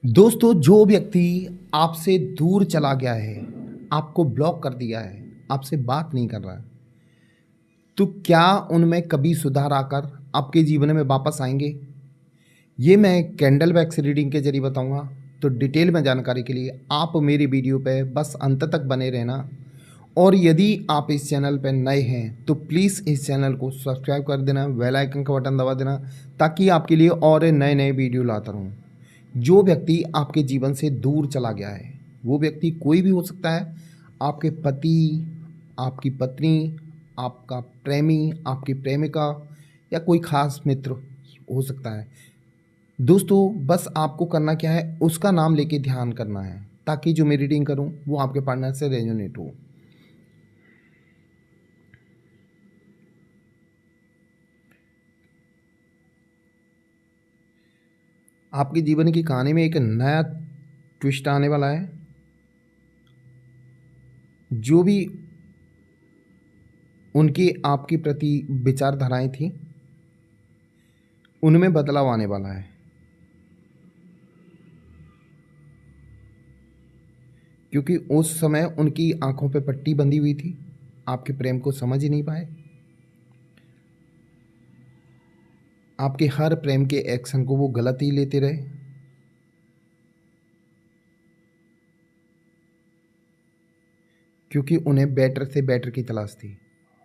दोस्तों, जो व्यक्ति आपसे दूर चला गया है, आपको ब्लॉक कर दिया है, आपसे बात नहीं कर रहा है, तो क्या उनमें कभी सुधार आकर आपके जीवन में वापस आएँगे? ये मैं कैंडल वैक्स रीडिंग के ज़रिए बताऊँगा। तो डिटेल में जानकारी के लिए आप मेरी वीडियो पे बस अंत तक बने रहना। और यदि आप इस चैनल पे नए हैं, तो प्लीज़ इस चैनल को सब्सक्राइब कर देना, बेल आइकन का बटन दबा देना, ताकि आपके लिए और नए-नए वीडियो लाता रहूँ। जो व्यक्ति आपके जीवन से दूर चला गया है, वो व्यक्ति कोई भी हो सकता है। आपके पति, आपकी पत्नी, आपका प्रेमी, आपकी प्रेमिका या कोई ख़ास मित्र हो सकता है। दोस्तों, बस आपको करना क्या है, उसका नाम लेके ध्यान करना है, ताकि जो मैं रीडिंग करूँ, वो आपके पार्टनर से रेजोनेट हो। आपके जीवन की कहानी में एक नया ट्विस्ट आने वाला है। जो भी उनकी आपके प्रति विचारधाराएँ थीं, उनमें बदलाव आने वाला है। क्योंकि उस समय उनकी आँखों पे पट्टी बंधी हुई थी, आपके प्रेम को समझ ही नहीं पाए। आपके हर प्रेम के एक्शन को वो गलत ही लेते रहे। क्योंकि उन्हें बेटर से बेटर की तलाश थी।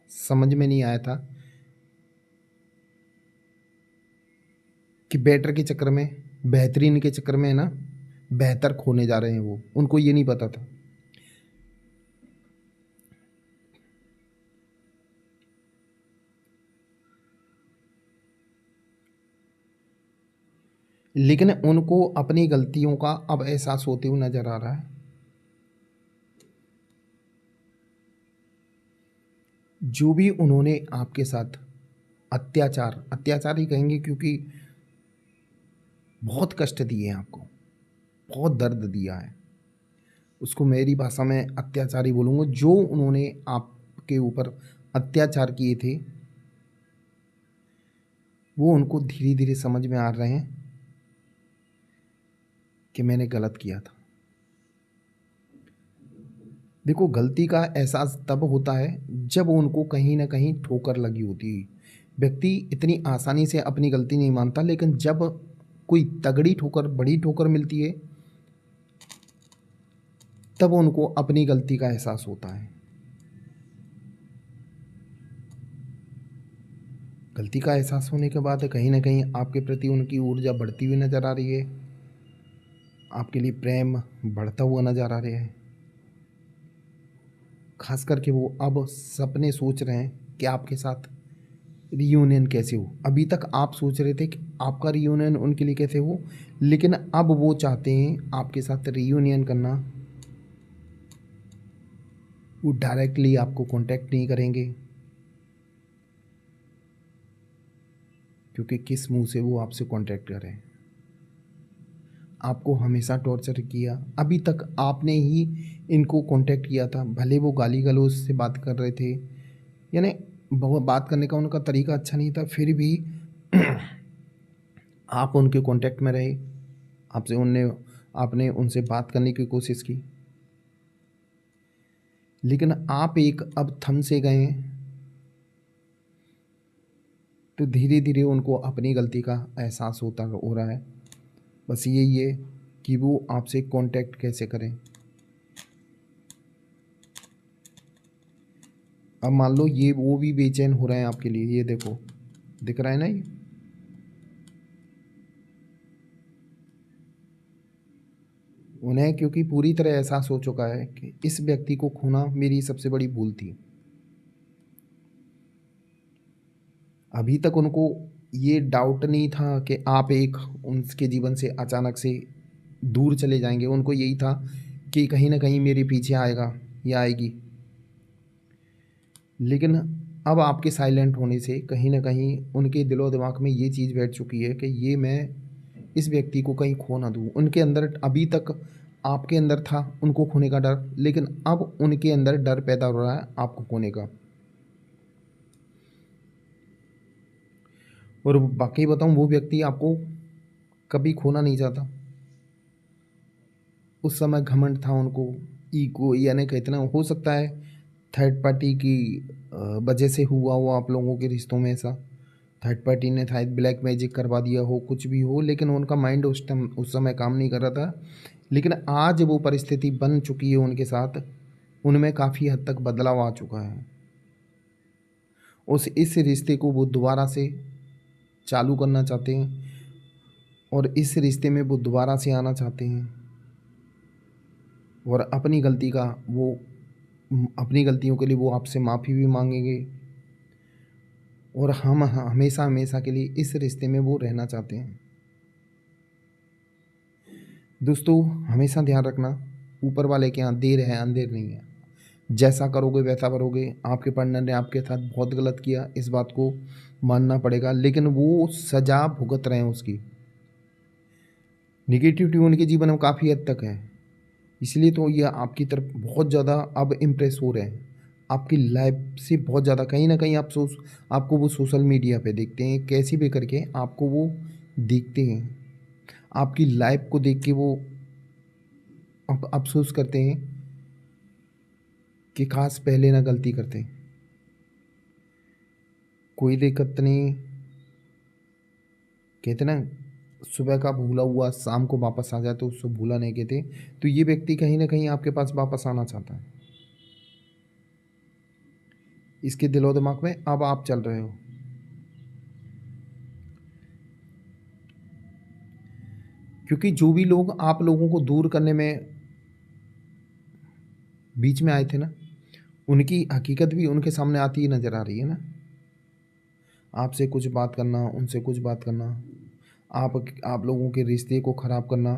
समझ में नहीं आया था कि बेटर के चक्कर में, बेहतरीन के चक्कर में है ना, बेहतर खोने जा रहे हैं वो। उनको ये नहीं पता था। लेकिन उनको अपनी गलतियों का अब एहसास होते हुए नज़र आ रहा है। जो भी उन्होंने आपके साथ अत्याचार अत्याचार ही कहेंगे, क्योंकि बहुत कष्ट दिए हैं आपको, बहुत दर्द दिया है। उसको मेरी भाषा में अत्याचार ही बोलूँगा। जो उन्होंने आपके ऊपर अत्याचार किए थे, वो उनको धीरे-धीरे समझ में आ रहे हैं कि मैंने गलत किया था। देखो, गलती का एहसास तब होता है जब उनको कहीं न कहीं ठोकर लगी होती है। व्यक्ति इतनी आसानी से अपनी गलती नहीं मानता, लेकिन जब कोई तगड़ी ठोकर, बड़ी ठोकर मिलती है, तब उनको अपनी गलती का एहसास होता है। गलती का एहसास होने के बाद कहीं न कहीं आपके प्रति उनकी ऊर्जा बढ़ती हुई नज़र आ रही है। आपके लिए प्रेम बढ़ता हुआ नज़र आ रहा है। ख़ास करके वो अब सपने सोच रहे हैं कि आपके साथ रियूनियन कैसे हो। अभी तक आप सोच रहे थे कि आपका रियूनियन उनके लिए कैसे हो, लेकिन अब वो चाहते हैं आपके साथ रियूनियन करना। वो डायरेक्टली आपको कांटेक्ट नहीं करेंगे, क्योंकि किस मुंह से वो आपसे कांटेक्ट करें। आपको हमेशा टॉर्चर किया। अभी तक आपने ही इनको कांटेक्ट किया था, भले वो गाली गलौज से बात कर रहे थे, यानी बात करने का उनका तरीका अच्छा नहीं था, फिर भी आप उनके कांटेक्ट में रहे। आपने उनसे बात करने की कोशिश की, लेकिन आप एक अब थम से गए हैं। तो धीरे धीरे उनको अपनी गलती का एहसास होता हो रहा है। बस यही है कि वो आपसे कांटेक्ट कैसे करें। अब मान लो ये वो भी बेचैन हो रहे हैं आपके लिए। ये देखो, दिख रहा है ना ये। उन्हें क्योंकि पूरी तरह एहसास हो चुका है कि इस व्यक्ति को खोना मेरी सबसे बड़ी भूल थी। अभी तक उनको ये डाउट नहीं था कि आप एक उनके जीवन से अचानक से दूर चले जाएंगे। उनको यही था कि कहीं ना कहीं मेरे पीछे आएगा या आएगी। लेकिन अब आपके साइलेंट होने से कहीं ना कहीं उनके दिलो दिमाग में ये चीज़ बैठ चुकी है कि ये मैं इस व्यक्ति को कहीं खो ना दूँ। उनके अंदर अभी तक आपके अंदर था उनको खोने का डर, लेकिन अब उनके अंदर डर पैदा हो रहा है आपको खोने का। और बाकी बताऊँ, वो व्यक्ति आपको कभी खोना नहीं चाहता। उस समय घमंड था उनको, ईगो, यानी कि इतना हो सकता है थर्ड पार्टी की वजह से हुआ हो आप लोगों के रिश्तों में ऐसा, थर्ड पार्टी ने शायद ब्लैक मैजिक करवा दिया हो, कुछ भी हो, लेकिन उनका माइंड उस समय काम नहीं कर रहा था। लेकिन आज वो परिस्थिति बन चुकी है उनके साथ, उनमें काफ़ी हद तक बदलाव आ चुका है। इस रिश्ते को वो दोबारा से चालू करना चाहते हैं और इस रिश्ते में वो दोबारा से आना चाहते हैं और अपनी गलतियों के लिए वो आपसे माफ़ी भी मांगेंगे और हम हमेशा हमेशा के लिए इस रिश्ते में वो रहना चाहते हैं। दोस्तों, हमेशा ध्यान रखना, ऊपर वाले के यहाँ देर है अंधेर नहीं है। जैसा करोगे वैसा करोगे। आपके पार्टनर ने आपके साथ बहुत गलत किया, इस बात को मानना पड़ेगा, लेकिन वो सज़ा भुगत रहे हैं उसकी। निगेटिविटी उनके जीवन में काफ़ी हद तक है, इसलिए तो ये आपकी तरफ बहुत ज़्यादा अब इम्प्रेस हो रहे हैं, आपकी लाइफ से बहुत ज़्यादा। कहीं ना कहीं आपको वो सोशल मीडिया पे देखते हैं, कैसे भी करके आपको वो देखते हैं, आपकी लाइफ को देख के वो अफसोस करते हैं कि काश पहले ना गलती करते। कोई दिक्कत नहीं, कहते ना सुबह का भूला हुआ शाम को वापस आ जाए तो उसको भूला नहीं कहते। तो ये व्यक्ति कहीं ना कहीं आपके पास वापस आना चाहता है, इसके दिलो दिमाग में अब आप चल रहे हो। क्योंकि जो भी लोग आप लोगों को दूर करने में बीच में आए थे ना, उनकी हकीकत भी उनके सामने आती ही नज़र आ रही है ना। आपसे कुछ बात करना, उनसे कुछ बात करना, आप लोगों के रिश्ते को ख़राब करना,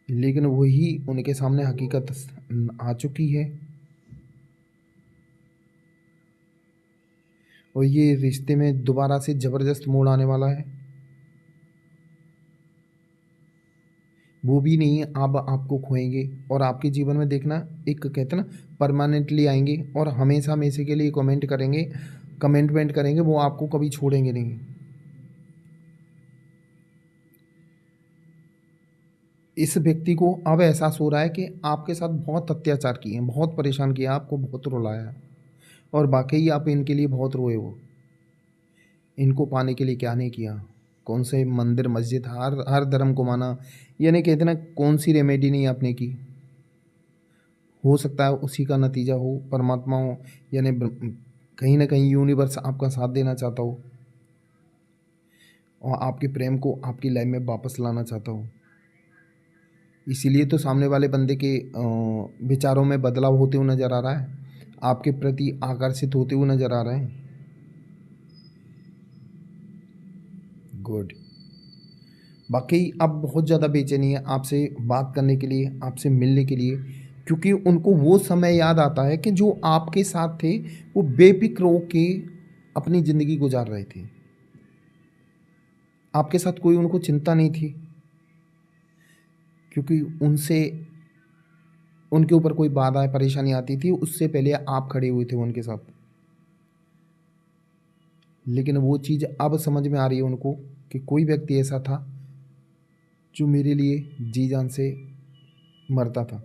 लेकिन वही उनके सामने हकीकत आ चुकी है और ये रिश्ते में दोबारा से ज़बरदस्त मोड़ आने वाला है। वो भी नहीं, अब आपको खोएंगे और आपके जीवन में देखना एक कहते ना परमानेंटली आएंगे और हमेशा हमेशा के लिए कमेंटमेंट करेंगे, वो आपको कभी छोड़ेंगे नहीं। इस व्यक्ति को अब एहसास हो रहा है कि आपके साथ बहुत अत्याचार किए हैं, बहुत परेशान किया, आपको बहुत रुलाया है और वाकई आप इनके लिए बहुत रोए हो। इनको पाने के लिए क्या नहीं किया, कौन से मंदिर मस्जिद, हर धर्म को माना, यानी कहते ना कौन सी रेमेडी नहीं आपने की। हो सकता है उसी का नतीजा हो, परमात्मा हो, यानी कहीं ना कहीं यूनिवर्स आपका साथ देना चाहता हो और आपके प्रेम को आपकी लाइफ में वापस लाना चाहता हो। इसीलिए तो सामने वाले बंदे के विचारों में बदलाव होते हुए नज़र आ रहा है, आपके प्रति आकर्षित होते हुए नज़र आ रहे हैं। गुड। बाकी अब बहुत ज़्यादा बेचैनी है आपसे बात करने के लिए, आपसे मिलने के लिए, क्योंकि उनको वो समय याद आता है कि जो आपके साथ थे, वो बेफिक्र होके अपनी ज़िंदगी गुजार रहे थे, आपके साथ कोई उनको चिंता नहीं थी, क्योंकि उनके ऊपर कोई बाधा परेशानी आती थी उससे पहले आप खड़े हुए थे उनके साथ। लेकिन वो चीज़ अब समझ में आ रही है उनको कि कोई व्यक्ति ऐसा था जो मेरे लिए जी जान से मरता था।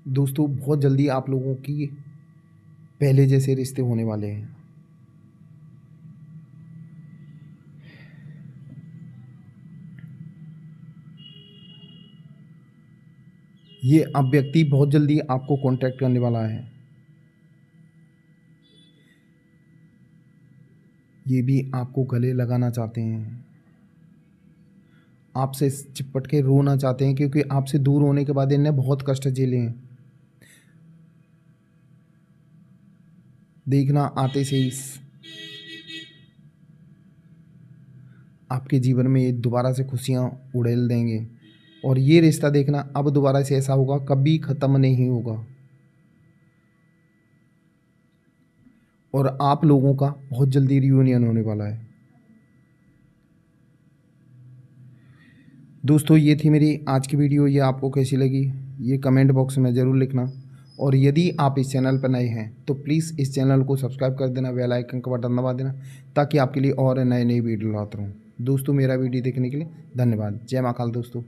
दोस्तों, बहुत जल्दी आप लोगों की पहले जैसे रिश्ते होने वाले हैं। ये अब व्यक्ति बहुत जल्दी आपको कांटेक्ट करने वाला है, ये भी आपको गले लगाना चाहते हैं, आपसे चिपट के रोना चाहते हैं, क्योंकि आपसे दूर होने के बाद इन्हें बहुत कष्ट झेले हैं। देखना आते से ही आपके जीवन में ये दोबारा से खुशियाँ उड़ेल देंगे और ये रिश्ता देखना अब दोबारा से ऐसा होगा, कभी ख़त्म नहीं होगा और आप लोगों का बहुत जल्दी रियूनियन होने वाला है। दोस्तों, ये थी मेरी आज की वीडियो, ये आपको कैसी लगी ये कमेंट बॉक्स में ज़रूर लिखना और यदि आप इस चैनल पर नए हैं तो प्लीज़ इस चैनल को सब्सक्राइब कर देना, बेल आइकन का बटन दबा देना, ताकि आपके लिए और नए नए वीडियो लाता रहूँ। दोस्तों मेरा वीडियो देखने के लिए धन्यवाद। जय मां काल दोस्तों।